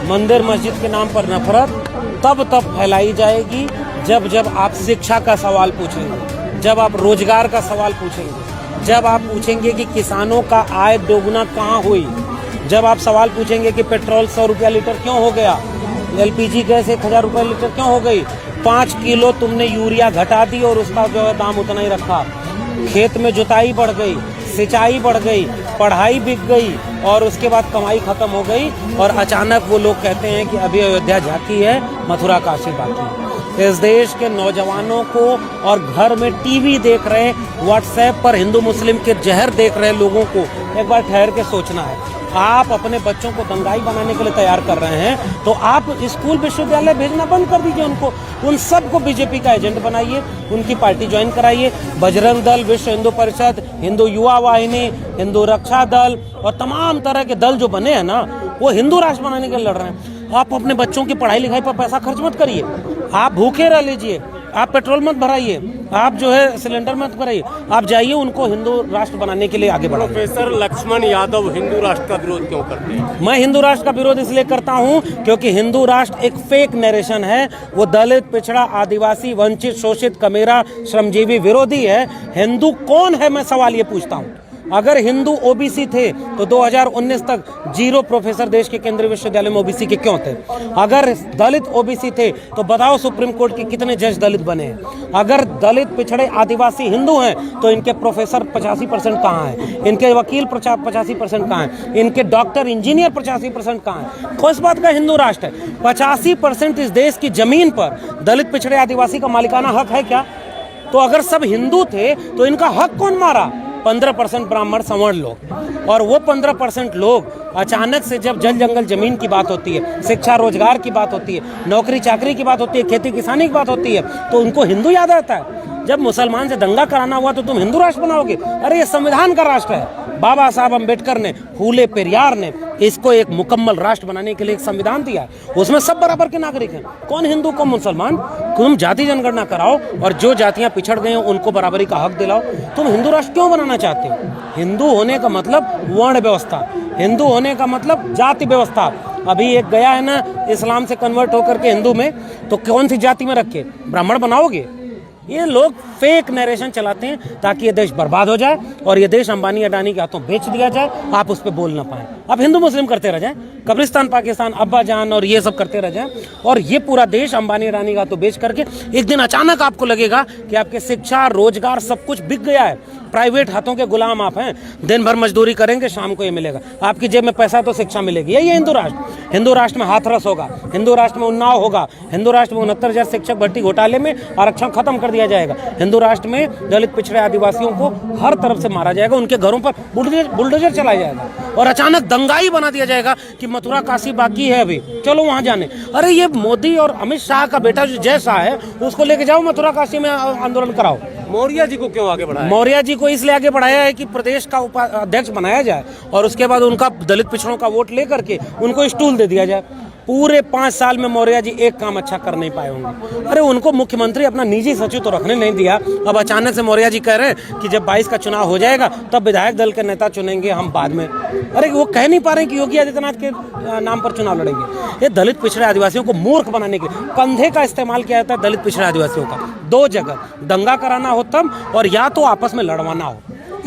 मंदिर मस्जिद के नाम पर नफरत तब फैलाई जाएगी जब आप शिक्षा का सवाल पूछेंगे, जब आप रोजगार का सवाल पूछेंगे, जब आप पूछेंगे कि किसानों का आय दोगुना कहाँ हुई, जब आप सवाल पूछेंगे कि पेट्रोल 100 रुपया लीटर क्यों हो गया, LPG गैस 1000 रुपये लीटर क्यों हो गई, 5 किलो तुमने यूरिया घटा दी और उसका जो है दाम उतना ही रखा, खेत में जुताई बढ़ गई, सिंचाई बढ़ गई, पढ़ाई बिक गई और उसके बाद कमाई खत्म हो गई और अचानक वो लोग कहते हैं कि अभी अयोध्या झांकी है, मथुरा काशी बाकी है। इस देश के नौजवानों को और घर में टीवी देख रहे, व्हाट्सएप पर हिंदू मुस्लिम के जहर देख रहे लोगों को एक बार ठहर के सोचना है। आप अपने बच्चों को दंगाई बनाने के लिए तैयार कर रहे हैं तो आप स्कूल विश्वविद्यालय भेजना बंद कर दीजिए उनको, उन सबको बीजेपी का एजेंट बनाइए, उनकी पार्टी ज्वाइन कराइए। बजरंग दल, विश्व हिंदू परिषद, हिंदू युवा वाहिनी, हिंदू रक्षा दल और तमाम तरह के दल जो बने हैं ना, वो हिंदू राष्ट्र बनाने के लिए लड़ रहे हैं। आप अपने बच्चों की पढ़ाई लिखाई पर पैसा खर्च मत करिए, आप भूखे रह लीजिए, आप पेट्रोल मत भराइए, आप जो है सिलेंडर मत भराइए, आप जाइए उनको हिंदू राष्ट्र बनाने के लिए आगे बढ़ाइए। प्रोफेसर लक्ष्मण यादव हिंदू राष्ट्र का विरोध क्यों करते हैं? मैं हिंदू राष्ट्र का विरोध इसलिए करता हूं क्योंकि हिंदू राष्ट्र एक फेक नरेशन है। वो दलित, पिछड़ा, आदिवासी, वंचित, शोषित, कमेरा, श्रमजीवी विरोधी है। हिंदू कौन है, मैं सवाल ये पूछता हूं। अगर हिंदू ओबीसी थे तो 2019 तक 0 प्रोफेसर देश के केंद्रीय विश्वविद्यालय में ओबीसी के क्यों थे? अगर दलित ओबीसी थे तो बताओ सुप्रीम कोर्ट के कितने जज दलित बने हैं? अगर दलित, पिछड़े, आदिवासी हिंदू हैं तो इनके प्रोफेसर 85% कहाँ हैं? इनके वकील 85% कहाँ हैं? इनके डॉक्टर, इंजीनियर 85% कहाँ हैं? किस बात का हिंदू राष्ट्र है? 85% इस देश की जमीन पर दलित, पिछड़े, आदिवासी का मालिकाना हक है क्या? तो अगर सब हिंदू थे तो इनका हक कौन मारा? 15% ब्राह्मण, सवर्ण लोग। और वो 15% लोग अचानक से जब जल जंगल जमीन की बात होती है, शिक्षा रोजगार की बात होती है, नौकरी चाकरी की बात होती है, खेती किसानी की बात होती है, तो उनको हिंदू याद आता है। जब मुसलमान से दंगा कराना हुआ तो तुम हिंदू राष्ट्र बनाओगे? अरे ये संविधान का राष्ट्र है। बाबा साहब अम्बेडकर ने, फूले पेरियार ने इसको एक मुकम्मल राष्ट्र बनाने के लिए एक संविधान दिया है। उसमें सब बराबर के नागरिक हैं। कौन हिंदू, कौन मुसलमान? तुम जाति जनगणना कराओ और जो जातियां पिछड़ गई हैं उनको बराबरी का हक दिलाओ। तुम हिंदू राष्ट्र क्यों बनाना चाहते हो? हिंदू होने का मतलब वर्ण व्यवस्था, हिंदू होने का मतलब जाति व्यवस्था। अभी एक गया है ना इस्लाम से कन्वर्ट होकर के हिंदू में, तो कौन सी जाति में रखे? ब्राह्मण बनाओगे? ये लोग फेक नरेशन चलाते हैं ताकि ये देश बर्बाद हो जाए और ये देश अंबानी अडानी के हाथों बेच दिया जाए, आप उस पर बोल ना पाए। आप हिंदू मुस्लिम करते रह जाएं, कब्रिस्तान, पाकिस्तान, अब्बा जान और ये सब करते रह जाएं और ये पूरा देश अंबानी अडानी के हाथों बेच करके एक दिन अचानक आपको लगेगा कि आपके शिक्षा, रोजगार सब कुछ बिक गया है। प्राइवेट हाथों के गुलाम आप हैं। दिन भर मजदूरी करेंगे, शाम को ये मिलेगा। आपकी जेब में पैसा तो शिक्षा मिलेगी। यही है हिंदू राष्ट्र। हिंदू राष्ट्र में हाथरस होगा, हिंदू राष्ट्र में उन्नाव होगा, हिंदू राष्ट्र में 69,000 शिक्षक भर्ती घोटाले में आरक्षण खत्म कर दिया जाएगा। हिंदू राष्ट्र में दलित, पिछड़े, आदिवासियों को हर तरफ से मारा जाएगा, उनके घरों पर बुलडोजर चलाया जाएगा और अचानक दंगाई बना दिया जाएगा कि मथुरा काशी बाकी है, अभी चलो वहां जाने। अरे ये मोदी और अमित शाह का बेटा जो जय शाह है उसको लेके जाओ मथुरा काशी में आंदोलन कराओ। मौर्य जी को क्यों आगे बढ़ाया? मौर्य जी को इसलिए आगे बढ़ाया है कि प्रदेश का अध्यक्ष बनाया जाए और उसके बाद उनका दलित पिछड़ों का वोट लेकर के उनको स्टूल दे दिया जाए। पूरे 5 साल में मौर्य जी एक काम अच्छा कर नहीं पाए होंगे। अरे उनको मुख्यमंत्री अपना निजी सचिव तो रखने नहीं दिया। अब अचानक से मौर्य जी कह रहे हैं कि जब 22 का चुनाव हो जाएगा तब विधायक दल के नेता चुनेंगे हम बाद में। अरे वो कह नहीं पा रहे कि योगी आदित्यनाथ के नाम पर चुनाव लड़ेंगे। ये दलित, पिछड़े, आदिवासियों को मूर्ख बनाने के कंधे का इस्तेमाल किया जाता है। दलित, पिछड़े, आदिवासियों का 2 जगह दंगा कराना हो तब, और या तो आपस में लड़वाना हो,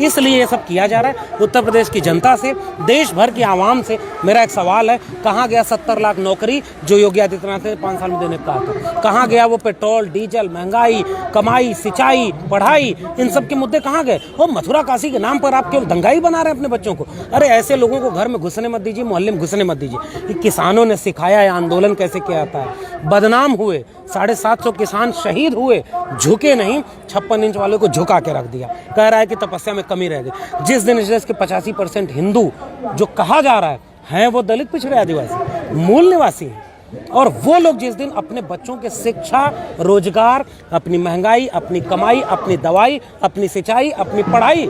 इसलिए ये सब किया जा रहा है। उत्तर प्रदेश की जनता से, देश भर की आवाम से मेरा एक सवाल है, कहाँ गया 70 लाख नौकरी जो योगी आदित्यनाथ ने 5 साल में देने का था? कहाँ गया वो पेट्रोल, डीजल, महंगाई, कमाई, सिंचाई, पढ़ाई, इन सब के मुद्दे कहाँ गए? वो मथुरा काशी के नाम पर आप केवल दंगाई बना रहे हैं अपने बच्चों को। अरे ऐसे लोगों को घर में घुसने मत दीजिए, मोहल्ले में घुसने मत दीजिए। किसानों ने सिखाया है आंदोलन कैसे किया जाता है। बदनाम हुए, 750 किसान शहीद हुए, झुके नहीं, 56 इंच वाले को झुका के रख दिया। कह रहा है कि तपस्या में कमी रह गई। जिस दिन इस देश के 85% हिंदू जो कहा जा रहा है वो दलित, पिछड़े, आदिवासी, मूल निवासी हैं। और वो लोग जिस दिन अपने बच्चों के शिक्षा, रोजगार, अपनी महंगाई, अपनी कमाई, अपनी दवाई, अपनी सिंचाई, अपनी पढ़ाई,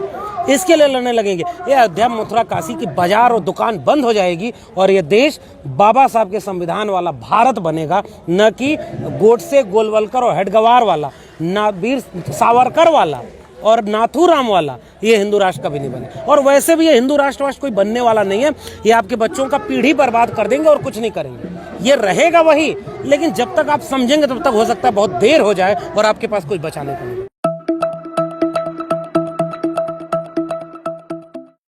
इसके लिए लड़ने लगेंगे, ये अयोध्या, मथुरा, काशी की बाजार और दुकान बंद हो जाएगी और ये देश बाबा साहब के संविधान वाला भारत बनेगा, न कि गोडसे, गोलवलकर और हेडगवार वाला, ना वीर सावरकर वाला और नाथूराम वाला। ये हिंदू राष्ट्र कभी नहीं बने। और वैसे भी ये हिंदू राष्ट्र कोई बनने वाला नहीं है। ये आपके बच्चों का पीढ़ी बर्बाद कर देंगे और कुछ नहीं करेंगे। ये रहेगा वही, लेकिन जब तक आप समझेंगे तब तक हो सकता है बहुत देर हो जाए और आपके पास कोई बचाने को नहीं।